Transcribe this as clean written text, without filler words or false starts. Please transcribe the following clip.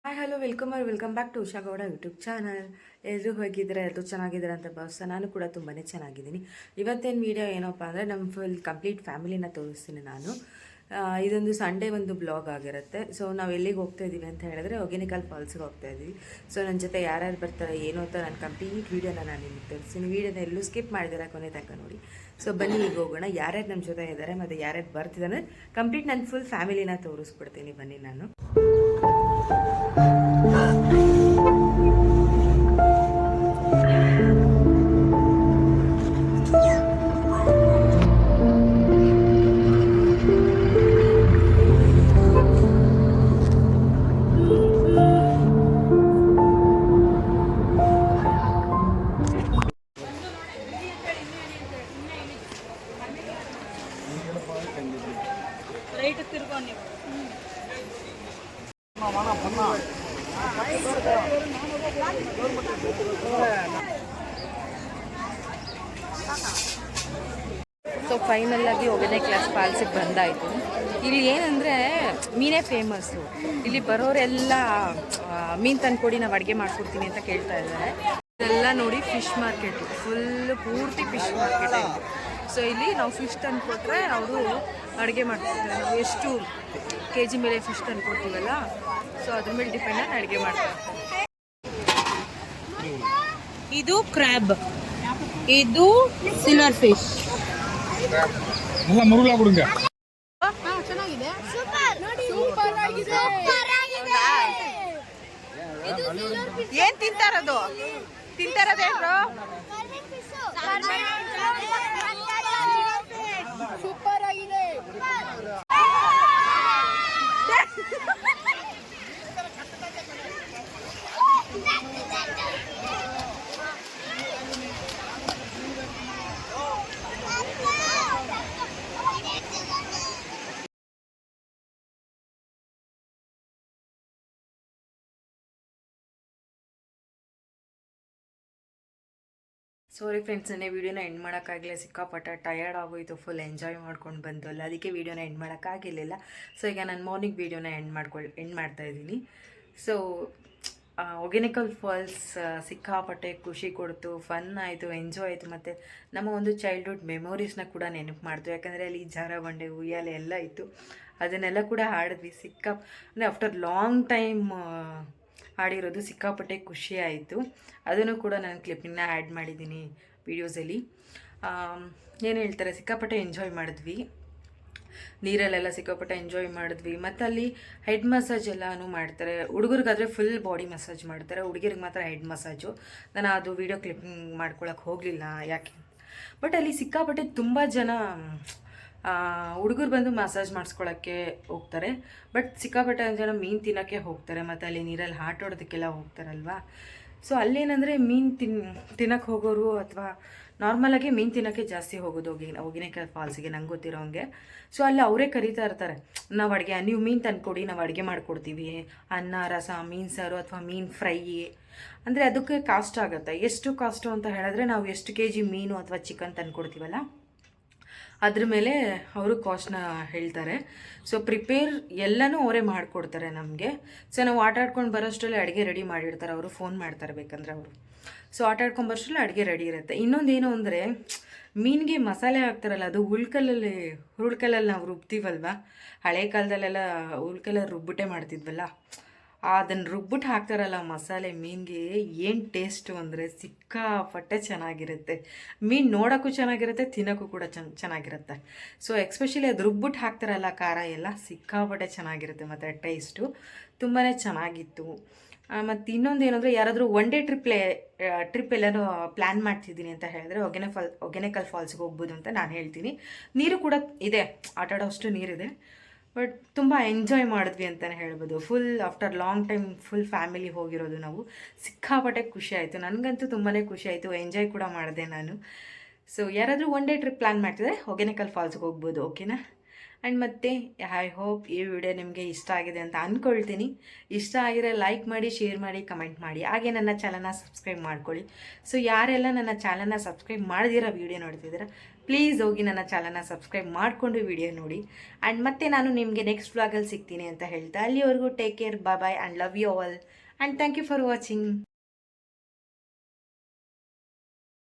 Hi hello welcome back to Usha Gowda YouTube channel. ಎಲ್ಲರೂ ಹೋಗಿದ್ದೀರಾ, ಎಲ್ಲರೂ ಚೆನ್ನಾಗಿದ್ದೀರಾ ಅಂತ ಭಾವಿಸ್ತಾ ನಾನು ಕೂಡ ತುಂಬಾ ಚೆನ್ನಾಗಿದ್ದೀನಿ. ಇವತ್ತೇನು ವೀಡಿಯೋ ಏನಪ್ಪ ಅಂದರೆ ನಮ್ಮ ಫುಲ್ ಕಂಪ್ಲೀಟ್ ಫ್ಯಾಮಿಲಿನ ತೋರಿಸ್ತೀನಿ ನಾನು. ಇದೊಂದು ಸಂಡೇ ಒಂದು ಬ್ಲಾಗ್ ಆಗಿರುತ್ತೆ. ಸೊ ನಾವು ಎಲ್ಲಿಗೆ ಹೋಗ್ತಾ ಇದ್ದೀವಿ ಅಂತ ಹೇಳಿದ್ರೆ ಹೊಗೇನಕಲ್ ಫಾಲ್ಸ್ಗೆ ಹೋಗ್ತಾ ಇದ್ದೀವಿ. ಸೊ ನನ್ನ ಜೊತೆ ಯಾರ್ಯಾರು ಬರ್ತಾರೆ ಏನು ಅಂತ ನಾನು ಕಂಪ್ಲೀಟ್ ವೀಡಿಯೋನ ನಾನು ನಿಮಗೆ ತೋರಿಸ್ತೀನಿ. ವೀಡಿಯೋನ ಎಲ್ಲೂ ಸ್ಕಿಪ್ ಮಾಡಿದ್ದೀರಾ ಕೊನೆ ತನಕ ನೋಡಿ. ಸೊ ಬನ್ನಿ ಈಗ ಹೋಗೋಣ. ಯಾರ್ಯಾರು ನಮ್ಮ ಜೊತೆ ಇದ್ದಾರೆ ಮತ್ತು ಯಾರ್ಯಾರು ಬರ್ತಿದ್ದಾರೆ ಕಂಪ್ಲೀಟ್ ನನ್ನ ಫುಲ್ ಫ್ಯಾಮಿಲಿನ ತೋರಿಸ್ಬಿಡ್ತೀನಿ ಬನ್ನಿ ನಾನು. ಸೊ ಫೈನಲ್ ಆಗಿ ಹೊಗೇನಕಲ್ ಫಾಲ್ಸಿಗೆ ಬಂದಾಯಿತು. ಇಲ್ಲಿ ಏನಂದರೆ ಮೀನೇ ಫೇಮಸ್ಸು. ಇಲ್ಲಿ ಬರೋರೆಲ್ಲ ಮೀನು ತಂದುಕೊಡಿ, ನಾವು ಅಡುಗೆ ಮಾಡಿಕೊಡ್ತೀನಿ ಅಂತ ಕೇಳ್ತಾ ಇದ್ದಾರೆ. ಇದೆಲ್ಲ ನೋಡಿ ಫಿಶ್ ಮಾರ್ಕೆಟು, ಫುಲ್ಲು ಪೂರ್ತಿ ಫಿಶ್ ಮಾರ್ಕೆಟ್ ಇದೆ. ಸೊ ಇಲ್ಲಿ ನಾವು ಫಿಶ್ ತಂದುಕೊಟ್ರೆ ಅವರು ಅಡುಗೆ ಮಾಡ್ಕೊಡ್ತಾರೆ. ನಾವು ಎಷ್ಟು KG ಮೇಲೆ ಫಿಶ್ ತಂದುಕೊಡ್ತೀವಲ್ಲ, ಸೊ ಅದ್ರ ಮೇಲೆ ಡಿಪೆಂಡ್ ಆಗಿ ಅಡುಗೆ ಮಾಡ್ತಾರೆ. ಇದು ಕ್ರ್ಯಾಬ್, ಇದು ಸಿಲ್ವರ್ ಫಿಶ್. ಚೆನ್ನಾಗಿದೆ. ಏನ್ ತಿಂತಾರದು ತಿಂತಾರದೇನ್ರು? ಸೂಪರ್ ಆಗಿದೆ. ಸಾರಿ ಫ್ರೆಂಡ್ಸ್, ನನಗೆ ವೀಡಿಯೋನ ಎಂಡ್ ಮಾಡೋಕ್ಕಾಗಲಿಲ್ಲ. ಸಿಕ್ಕಾಪಟ್ಟ ಟಯರ್ಡ್ ಆಗೋಯಿತು, ಫುಲ್ ಎಂಜಾಯ್ ಮಾಡ್ಕೊಂಡು ಬಂದಲ್ಲ, ಅದಕ್ಕೆ ವೀಡಿಯೋನ ಎಂಡ್ ಮಾಡೋಕ್ಕಾಗಿರಲಿಲ್ಲ. ಸೊ ಈಗ ನಾನು ಮಾರ್ನಿಂಗ್ ವೀಡಿಯೋನ ಎಂಡ್ ಮಾಡ್ತಾಯಿದ್ದೀನಿ. ಸೊ ಹೊಗೇನಕಲ್ ಫಾಲ್ಸ್ ಸಿಕ್ಕಾಪಟ್ಟೆ ಖುಷಿ ಕೊಡ್ತು, ಫನ್ ಆಯಿತು, ಎಂಜಾಯ್ ಆಯಿತು, ಮತ್ತು ನಮ್ಮ ಒಂದು ಚೈಲ್ಡ್ಹುಡ್ ಮೆಮೊರೀಸ್ನ ಕೂಡ ನೆನಪು ಮಾಡ್ತು. ಯಾಕಂದರೆ ಅಲ್ಲಿ ಜಾರಬಂಡೆ, ಉಯ್ಯಾಲೆ ಎಲ್ಲ ಇತ್ತು, ಅದನ್ನೆಲ್ಲ ಕೂಡ ಹಾಡಿದ್ವಿ. ಅಂದರೆ ಆಫ್ಟರ್ ಲಾಂಗ್ ಟೈಮ್ ಹಾಡಿರೋದು, ಸಿಕ್ಕಾಪಟ್ಟೆ ಖುಷಿ ಆಯಿತು. ಅದನ್ನು ಕೂಡ ನಾನು ಕ್ಲಿಪ್ಪಿಂಗ್ನ ಆ್ಯಡ್ ಮಾಡಿದ್ದೀನಿ ವೀಡಿಯೋಸಲ್ಲಿ. ಏನು ಹೇಳ್ತಾರೆ, ಸಿಕ್ಕಾಪಟ್ಟೆ ಎಂಜಾಯ್ ಮಾಡಿದ್ವಿ, ನೀರಲ್ಲೆಲ್ಲ ಸಿಕ್ಕಾಪಟ್ಟೆ ಎಂಜಾಯ್ ಮಾಡಿದ್ವಿ. ಮತ್ತು ಅಲ್ಲಿ ಹೆಡ್ ಮಸಾಜ್ ಎಲ್ಲನೂ ಮಾಡ್ತಾರೆ. ಹುಡುಗರಿಗಾದರೆ ಫುಲ್ ಬಾಡಿ ಮಸಾಜ್ ಮಾಡ್ತಾರೆ, ಹುಡುಗಿರಿಗೆ ಮಾತ್ರ ಹೆಡ್ ಮಸಾಜು. ನಾನು ಅದು ವೀಡಿಯೋ ಕ್ಲಿಪ್ಪಿಂಗ್ ಮಾಡ್ಕೊಳಕ್ಕೆ ಹೋಗಲಿಲ್ಲ, ಯಾಕೆ. ಬಟ್ ಅಲ್ಲಿ ಸಿಕ್ಕಾಪಟ್ಟೆ ತುಂಬ ಜನ ಹುಡುಗರು ಬಂದು ಮಸಾಜ್ ಮಾಡಿಸ್ಕೊಳ್ಳೋಕ್ಕೆ ಹೋಗ್ತಾರೆ. ಬಟ್ ಸಿಕ್ಕಾಪಟ್ಟೆ ಜನ ಮೀನು ತಿನ್ನೋಕ್ಕೆ ಹೋಗ್ತಾರೆ, ಮತ್ತು ಅಲ್ಲಿ ನೀರಲ್ಲಿ ಆಟೋಡೋದಕ್ಕೆಲ್ಲ ಹೋಗ್ತಾರಲ್ವ. ಸೊ ಅಲ್ಲೇನಂದರೆ ಮೀನು ತಿನ್ನೋಕ್ಕೆ ಹೋಗೋರು ಅಥವಾ ನಾರ್ಮಲಾಗಿ ಮೀನು ತಿನ್ನೋಕ್ಕೆ ಜಾಸ್ತಿ ಹೋಗೋದು ಹೊಗೇನಕಲ್ ಫಾಲ್ಸಿಗೆ, ನಂಗೆ ಗೊತ್ತಿರೋ ಹಂಗೆ. ಸೊ ಅಲ್ಲಿ ಅವರೇ ಕರೀತಾ ಇರ್ತಾರೆ, ನಾವು ನೀವು ಮೀನು ತಂದುಕೊಡಿ, ನಾವು ಅಡುಗೆ ಮಾಡಿಕೊಡ್ತೀವಿ, ಅನ್ನ, ರಸ, ಮೀನು ಸಾರು ಅಥವಾ ಮೀನು ಫ್ರೈ. ಅಂದರೆ ಅದಕ್ಕೆ ಕಾಸ್ಟ್ ಆಗುತ್ತೆ. ಎಷ್ಟು ಕಾಸ್ಟು ಅಂತ ಹೇಳಿದ್ರೆ, ನಾವು ಎಷ್ಟು KG ಮೀನು ಅಥವಾ ಚಿಕನ್ ತಂದುಕೊಡ್ತೀವಲ್ಲ ಅದ್ರ ಮೇಲೆ ಅವರು ಕಾಸ್ಟ್ನ ಹೇಳ್ತಾರೆ. ಸೊ ಪ್ರಿಪೇರ್ ಎಲ್ಲನೂ ಅವರೇ ಮಾಡಿಕೊಡ್ತಾರೆ ನಮಗೆ. ಸೊ ನಾವು ಆಟ ಆಡ್ಕೊಂಡು ಬರೋಷ್ಟರಲ್ಲಿ ಅಡುಗೆ ರೆಡಿ ಮಾಡಿರ್ತಾರೆ, ಅವರು ಫೋನ್ ಮಾಡ್ತಾರೆ ಬೇಕಂದರೆ ಅವರು. ಸೊ ಆಟ ಆಡ್ಕೊಂಡು ಬರೋಷ್ಟರಲ್ಲಿ ಅಡುಗೆ ರೆಡಿ ಇರುತ್ತೆ. ಇನ್ನೊಂದೇನು ಅಂದರೆ, ಮೀನಿಗೆ ಮಸಾಲೆ ಹಾಕ್ತಾರಲ್ಲ, ಅದು ಹುಳ್ಕಲ್ಲಲ್ಲಿ ನಾವು ರುಬ್ತೀವಲ್ವ, ಹಳೆ ಕಾಲದಲ್ಲೆಲ್ಲ ಹುಳ್ಕಲ್ಲಲ್ಲಿ ರುಬ್ಬಿಟ್ಟೆ ಮಾಡ್ತಿದ್ವಲ್ಲ, ಅದನ್ನು ರುಬ್ಬಿಟ್ಟು ಹಾಕ್ತಾರಲ್ಲ ಮಸಾಲೆ ಮೀನಿಗೆ, ಏನು ಟೇಸ್ಟು ಅಂದರೆ ಸಿಕ್ಕಾಪಟ್ಟೆ ಚೆನ್ನಾಗಿರುತ್ತೆ. ಮೀನು ನೋಡೋಕ್ಕೂ ಚೆನ್ನಾಗಿರುತ್ತೆ, ತಿನ್ನೋಕ್ಕೂ ಕೂಡ ಚೆನ್ನಾಗಿರುತ್ತೆ. ಸೊ ಎಕ್ಸ್ಪೆಷಲಿ ಅದು ರುಬ್ಬಿಟ್ಟು ಹಾಕ್ತಾರಲ್ಲ, ಖಾರ ಎಲ್ಲ ಸಿಕ್ಕಾಪಟ್ಟೆ ಚೆನ್ನಾಗಿರುತ್ತೆ, ಮತ್ತು ಟೇಸ್ಟು ತುಂಬಾ ಚೆನ್ನಾಗಿತ್ತು. ಮತ್ತು ಇನ್ನೊಂದೇನೆಂದರೆ, ಯಾರಾದರೂ ಒನ್ ಡೇ ಟ್ರಿಪ್ ಎಲ್ಲರೂ ಪ್ಲ್ಯಾನ್ ಮಾಡ್ತಿದ್ದೀನಿ ಅಂತ ಹೇಳಿದ್ರೆ ಹೊಗೇನಕಲ್ ಫಾಲ್ಸ್ಗೆ ಹೋಗ್ಬೋದು ಅಂತ ನಾನು ಹೇಳ್ತೀನಿ. ನೀರು ಕೂಡ ಇದೆ, ಆಟ ಆಡೋಷ್ಟು ನೀರಿದೆ. ಬಟ್ ತುಂಬ ಎಂಜಾಯ್ ಮಾಡಿದ್ವಿ ಅಂತಲೇ ಹೇಳ್ಬೋದು. Full after long time full family ಹೋಗಿರೋದು ನಾವು. ಸಿಕ್ಕಾಪಟ್ಟೆ ಖುಷಿ ಆಯಿತು, ನನಗಂತೂ ತುಂಬಾ ಖುಷಿ ಆಯಿತು, ಎಂಜಾಯ್ ಕೂಡ ಮಾಡಿದೆ ನಾನು. ಸೊ ಯಾರಾದರೂ ಒನ್ ಡೇ ಟ್ರಿಪ್ ಪ್ಲ್ಯಾನ್ ಮಾಡ್ತಿದ್ರೆ ಹೊಗೇನಕಲ್ ಫಾಲ್ಸ್ಗೆ ಹೋಗ್ಬೋದು, ಓಕೆನಾ. ಆ್ಯಂಡ್ ಮತ್ತು ಐ ಹೋಪ್ ಈ ವಿಡಿಯೋ ನಿಮಗೆ ಇಷ್ಟ ಆಗಿದೆ ಅಂತ ಅಂದ್ಕೊಳ್ತೀನಿ. ಇಷ್ಟ ಆಗಿದ್ರೆ ಲೈಕ್ ಮಾಡಿ, ಶೇರ್ ಮಾಡಿ, ಕಮೆಂಟ್ ಮಾಡಿ, ಹಾಗೆ ನನ್ನ ಚಾನಲ್ನ ಸಬ್ಸ್ಕ್ರೈಬ್ ಮಾಡ್ಕೊಳ್ಳಿ. ಸೊ ಯಾರೆಲ್ಲ ನನ್ನ ಚಾನಲ್ನ ಸಬ್ಸ್ಕ್ರೈಬ್ ಮಾಡದಿರೋ ವಿಡಿಯೋ ನೋಡ್ತಿದ್ದೀರಾ, ಪ್ಲೀಸ್ ಹೋಗಿ ನನ್ನ ಚಾನಲ್ನ ಸಬ್ಸ್ಕ್ರೈಬ್ ಮಾಡಿಕೊಂಡು ವಿಡಿಯೋ ನೋಡಿ. ಆ್ಯಂಡ್ ಮತ್ತೆ ನಾನು ನಿಮಗೆ ನೆಕ್ಸ್ಟ್ ವ್ಲಾಗಲ್ಲಿ ಸಿಗ್ತೀನಿ ಅಂತ ಹೇಳ್ತಾ, ಅಲ್ಲಿವರೆಗೂ take care, bye and love you all and thank you for watching.